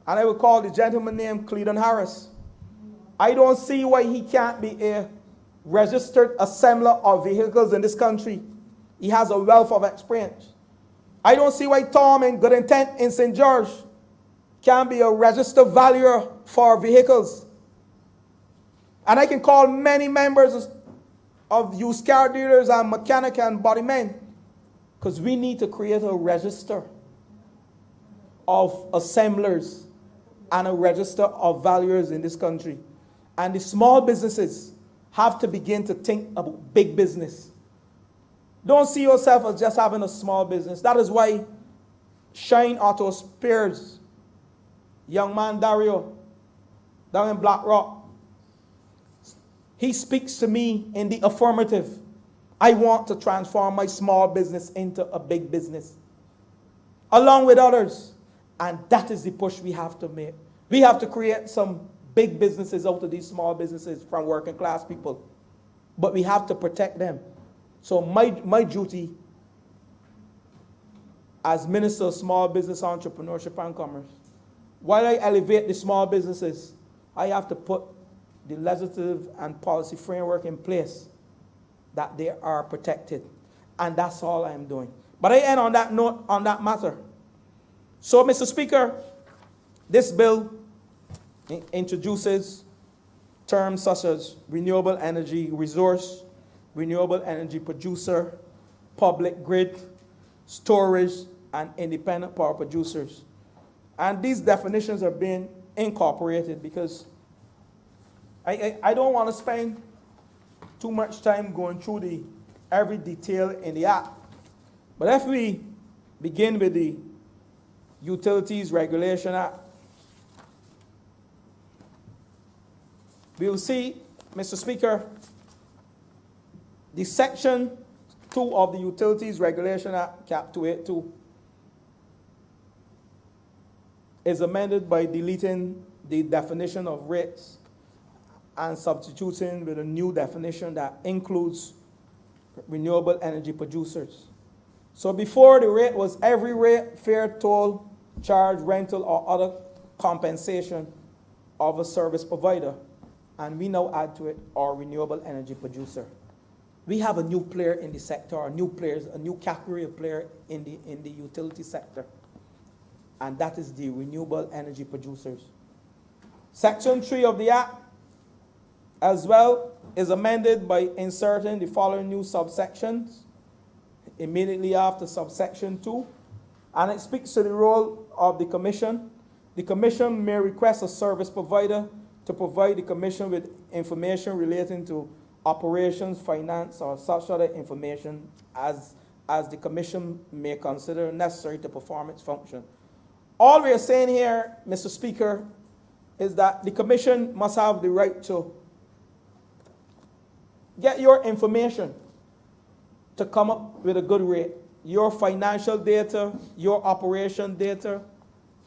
and I will call the gentleman named Cleedon Harris, I don't see why he can't be a registered assembler of vehicles in this country. He has a wealth of experience. I don't see why Tom in Good Intent in St. George can't be a registered valuer for vehicles. And I can call many members of used car dealers and mechanic and body men, because we need to create a register of assemblers and a register of valuers in this country. And the small businesses have to begin to think about big business. Don't see yourself as just having a small business. That is why Shine Auto Spares, young man Dario, down in Black Rock, he speaks to me in the affirmative. I want to transform my small business into a big business, along with others. And that is the push we have to make. We have to create some big businesses out of these small businesses from working class people. But we have to protect them. So my duty as Minister of Small Business Entrepreneurship and Commerce, while I elevate the small businesses, I have to put the legislative and policy framework in place that they are protected. And that's all I am doing. But I end on that note, on that matter. So, Mr. Speaker, this bill introduces terms such as renewable energy resource, renewable energy producer, public grid, storage, and independent power producers. And these definitions are being incorporated because I don't want to spend too much time going through every detail in the act. But if we begin with the Utilities Regulation Act, we will see, Mr. Speaker, the Section 2 of the Utilities Regulation Act, Cap 282, is amended by deleting the definition of rates and substituting with a new definition that includes renewable energy producers. So before, the rate was every rate, fare, toll, charge, rental, or other compensation of a service provider. and we now add to it our renewable energy producer. We have a new player in the sector, a new category of player in the utility sector, and that is the renewable energy producers. Section 3 of the Act as well is amended by inserting the following new subsections immediately after subsection 2, and it speaks to the role of the Commission. The Commission may request a service provider to provide the Commission with information relating to operations, finance, or such other information as the Commission may consider necessary to perform its function. All we are saying here, Mr. Speaker, is that the Commission must have the right to get your information to come up with a good rate. Your financial data, your operation data,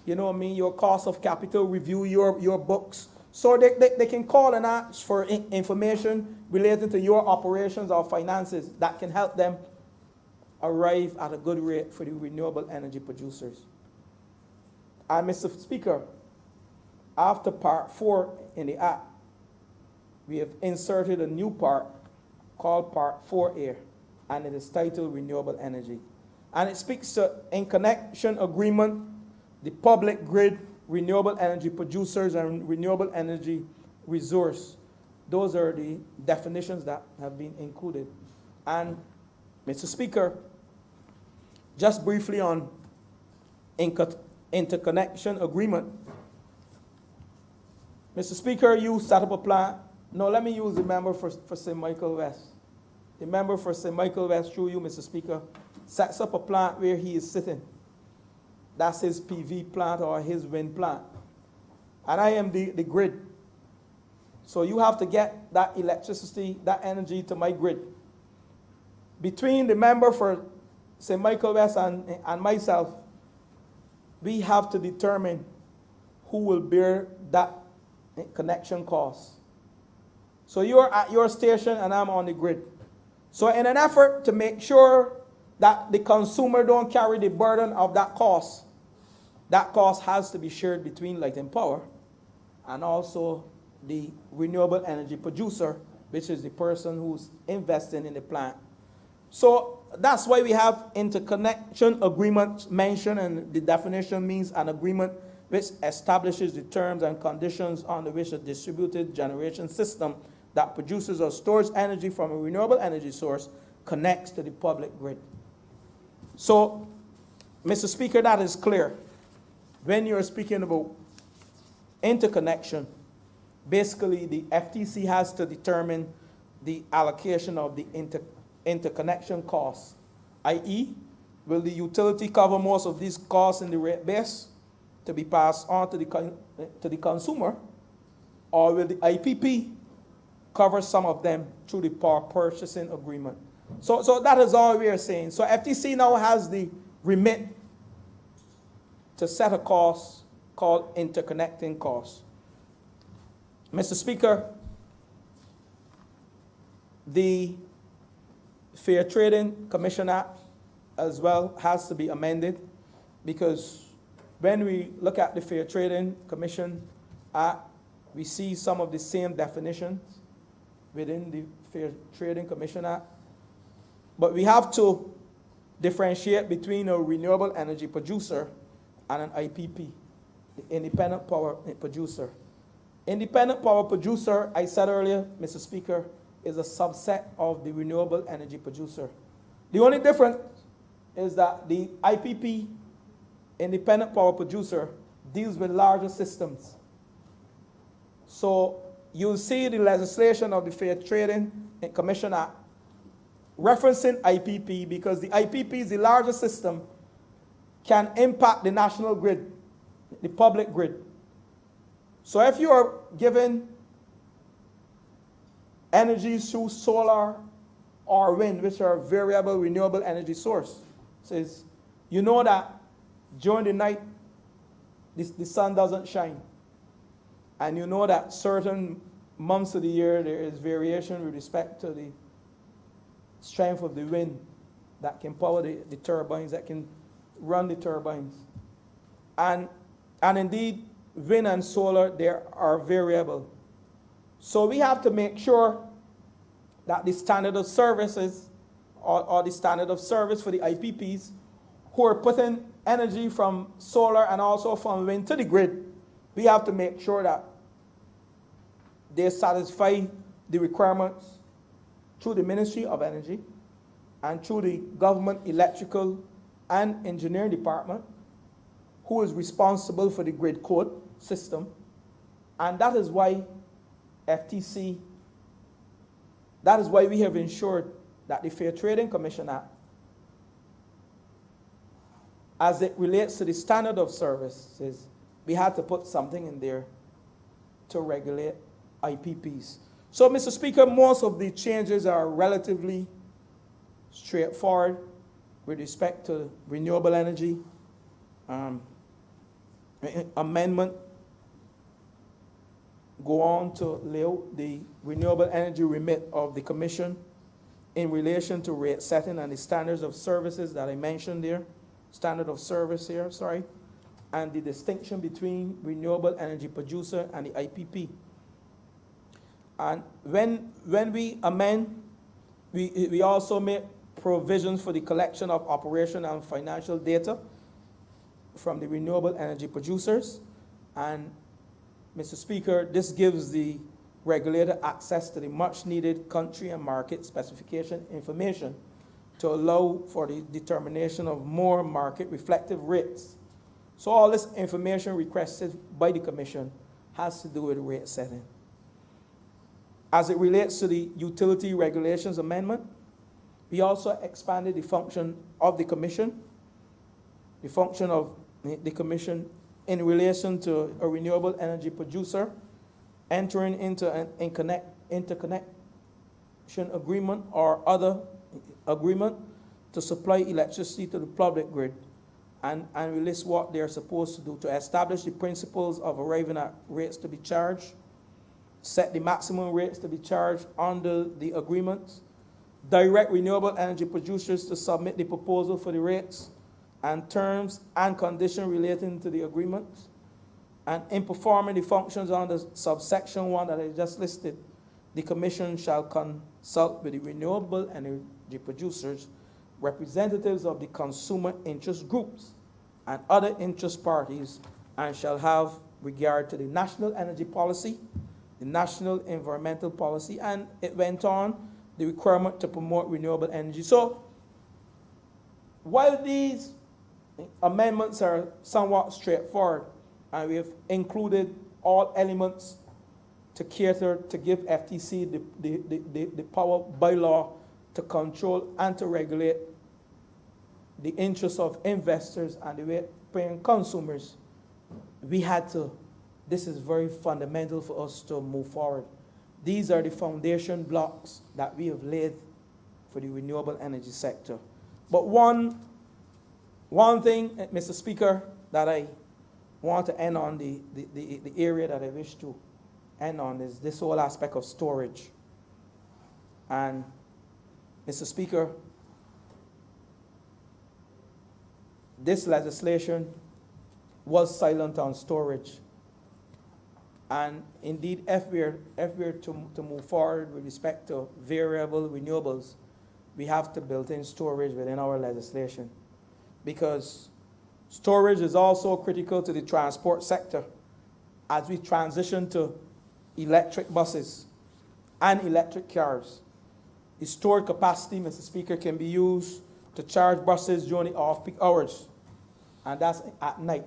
you know what I mean, your cost of capital, review your books. So they can call and ask for information related to your operations or finances that can help them arrive at a good rate for the renewable energy producers. And Mr. Speaker, after Part 4 in the Act, we have inserted a new part called Part 4A, and it is titled Renewable Energy. And it speaks to Interconnection Agreement, the public grid, renewable energy producers, and renewable energy resource. Those are the definitions that have been included. And Mr. Speaker, just briefly on Interconnection Agreement. Mr. Speaker, you set up a plant. No, let me use the member for St. Michael West. The member for St. Michael West, through you, Mr. Speaker, sets up a plant where he is sitting. That's his PV plant or his wind plant. And I am the grid. So you have to get that electricity, that energy to my grid. Between the member for St. Michael West and myself, we have to determine who will bear that connection cost. So you're at your station and I'm on the grid. So in an effort to make sure that the consumer don't carry the burden of that cost has to be shared between Light and Power and also the renewable energy producer, which is the person who's investing in the plant. So that's why we have interconnection agreement mentioned, and the definition means an agreement which establishes the terms and conditions under which a distributed generation system that produces or stores energy from a renewable energy source connects to the public grid. So, Mr. Speaker, that is clear. When you're speaking about interconnection, basically the FTC has to determine the allocation of the interconnection costs, i.e., will the utility cover most of these costs in the rate base to be passed on to the consumer, or will the IPP cover some of them through the power purchasing agreement? So that is all we are saying. So FTC now has the remit to set a cost called interconnecting costs. Mr. Speaker, the Fair Trading Commission Act as well has to be amended, because when we look at the Fair Trading Commission Act, we see some of the same definitions within the Fair Trading Commission Act. But we have to differentiate between a renewable energy producer and an IPP, the independent power producer. Independent power producer, I said earlier, Mr. Speaker, is a subset of the renewable energy producer. The only difference is that the IPP, independent power producer, deals with larger systems. So you'll see the legislation of the Fair Trading Commission Act referencing IPP, because the IPP is the larger system, can impact the national grid, the public grid. So if you are given energy through solar or wind, which are variable renewable energy sources, you know that during the night the sun doesn't shine. And you know that certain months of the year there is variation with respect to the strength of the wind that can power the turbines, that can run the turbines. And indeed, wind and solar, they are variable. So we have to make sure that the standard of services or the standard of service for the IPPs who are putting energy from solar and also from wind to the grid, we have to make sure that they satisfy the requirements through the Ministry of Energy and through the government electrical and engineering department, who is responsible for the grid code system. And that is why FTC, that is why we have ensured that the Fair Trading Commission Act, as it relates to the standard of services, we had to put something in there to regulate IPPs. So, Mr. Speaker, most of the changes are relatively straightforward with respect to renewable energy. Amendment go on to lay out the renewable energy remit of the Commission in relation to rate setting and the standards of services that I mentioned there, standard of service here, sorry, and the distinction between renewable energy producer and the IPP. And when we amend, we also make provisions for the collection of operation and financial data from the renewable energy producers. And Mr. Speaker, this gives the regulator access to the much needed country and market specification information to allow for the determination of more market reflective rates. So all this information requested by the Commission has to do with rate setting. As it relates to the Utility Regulations Amendment, we also expanded the function of the Commission, in relation to a renewable energy producer entering into an interconnection agreement or other agreement to supply electricity to the public grid, and we list what they're supposed to do to establish the principles of arriving at rates to be charged, set the maximum rates to be charged under the agreement, direct renewable energy producers to submit the proposal for the rates and terms and conditions relating to the agreement, and in performing the functions under subsection 1 that I just listed, the Commission shall consult with the renewable energy producers, representatives of the consumer interest groups, and other interest parties, and shall have regard to the national energy policy, the national environmental policy, and it went on, the requirement to promote renewable energy. So, while these amendments are somewhat straightforward, and we have included all elements to cater to give FTC the power by law to control and to regulate the interests of investors and the paying consumers, we had to, this is very fundamental for us to move forward. These are the foundation blocks that we have laid for the renewable energy sector. But one thing, Mr. Speaker, that I want to end on, the area that I wish to end on is this whole aspect of storage. And Mr. Speaker, this legislation was silent on storage. And indeed, if we're to move forward with respect to variable renewables, we have to build in storage within our legislation, because storage is also critical to the transport sector as we transition to electric buses and electric cars. The stored capacity, Mr. Speaker, can be used to charge buses during the off-peak hours, and that's at night.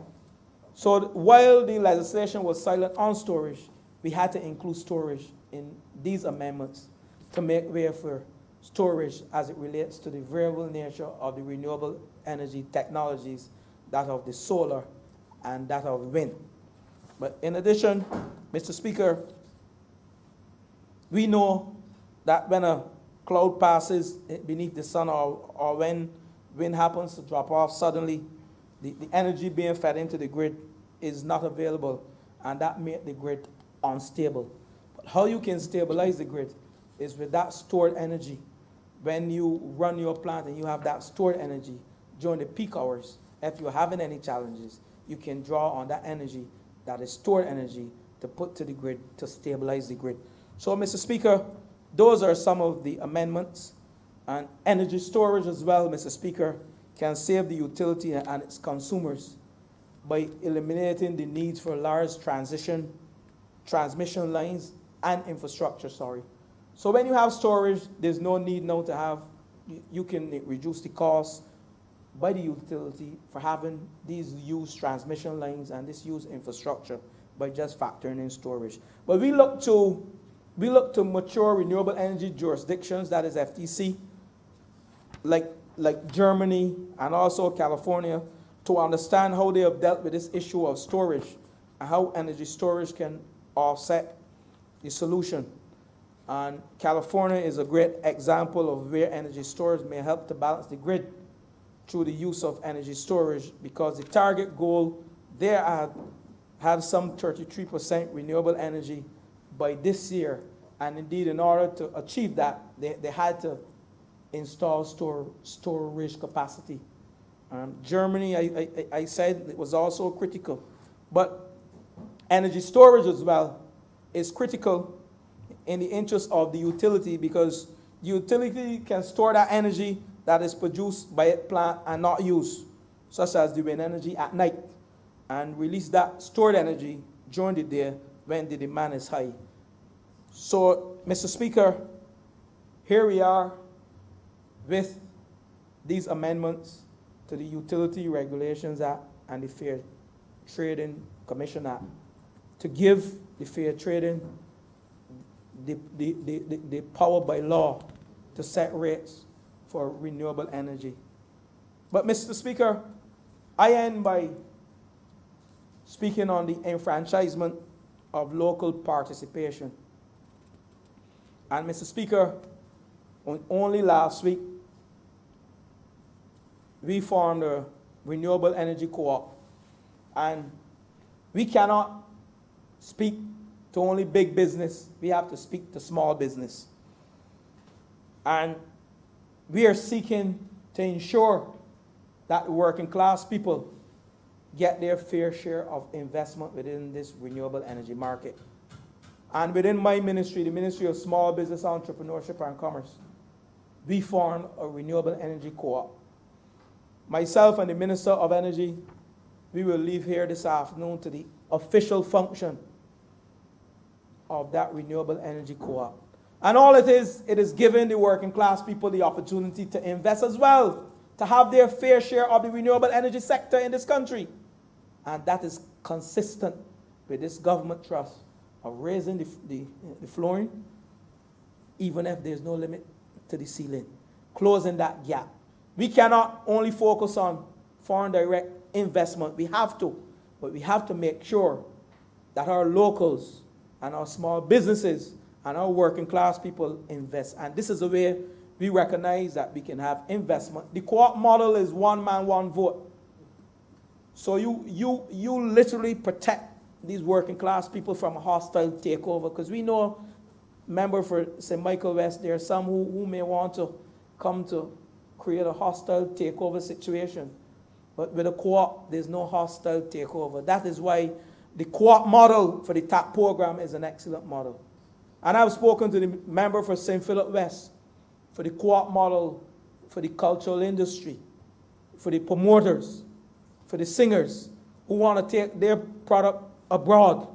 So while the legislation was silent on storage, we had to include storage in these amendments to make way for storage as it relates to the variable nature of the renewable energy technologies, that of the solar and that of wind. But in addition, Mr. Speaker, we know that when a cloud passes beneath the sun, or when wind happens to drop off suddenly, the energy being fed into the grid is not available, and that makes the grid unstable. But how you can stabilize the grid is with that stored energy. When you run your plant and you have that stored energy during the peak hours, if you're having any challenges, you can draw on that energy, that is stored energy, to put to the grid to stabilize the grid. So, Mr. Speaker, those are some of the amendments. And energy storage as well, Mr. Speaker, can save the utility and its consumers by eliminating the need for large transmission lines and infrastructure, So when you have storage, there's no need now to have, you can reduce the cost by the utility for having these used transmission lines and this used infrastructure by just factoring in storage. But we look to mature renewable energy jurisdictions, that is FTC, like Germany and also California, to understand how they have dealt with this issue of storage and how energy storage can offset the solution. And California is a great example of where energy storage may help to balance the grid through the use of energy storage, because the target goal there have some 33% renewable energy by this year. And indeed, in order to achieve that, they had to install storage capacity. Germany, I said, it was also critical. But energy storage as well is critical in the interest of the utility, because the utility can store that energy that is produced by its plant and not used, such as the wind energy at night, and release that stored energy during the day when the demand is high. So, Mr. Speaker, here we are with these amendments to the Utility Regulations Act and the Fair Trading Commission Act to give the fair trading the power by law to set rates for renewable energy. But, Mr. Speaker, I end by speaking on the enfranchisement of local participation. And, Mr. Speaker, only last week, we formed a renewable energy co-op. And we cannot speak to only big business. We have to speak to small business. And we are seeking to ensure that working class people get their fair share of investment within this renewable energy market. And within my ministry, the Ministry of Small Business, Entrepreneurship and Commerce, we formed a renewable energy co-op. Myself and the Minister of Energy, we will leave here this afternoon to the official function of that renewable energy co-op. And all it is giving the working class people the opportunity to invest as well, to have their fair share of the renewable energy sector in this country. And that is consistent with this government trust of raising the flooring, even if there's no limit to the ceiling, closing that gap. We cannot only focus on foreign direct investment. We have to, but we have to make sure that our locals and our small businesses and our working class people invest. And this is the way we recognize that we can have investment. The co-op model is one man, one vote. So you literally protect these working class people from a hostile takeover, because we know, member for St. Michael West, there are some who may want to come to create a hostile takeover situation. But with a co-op, there's no hostile takeover. That is why the co-op model for the TAP program is an excellent model. And I've spoken to the member for St. Philip West for the co-op model for the cultural industry, for the promoters, for the singers who want to take their product abroad.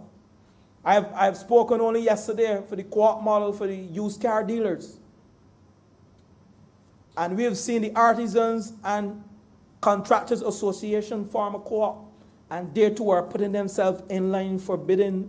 I've spoken only yesterday for the co-op model for the used car dealers. And we have seen the Artisans and Contractors Association form a co-op, and they too are putting themselves in line for bidding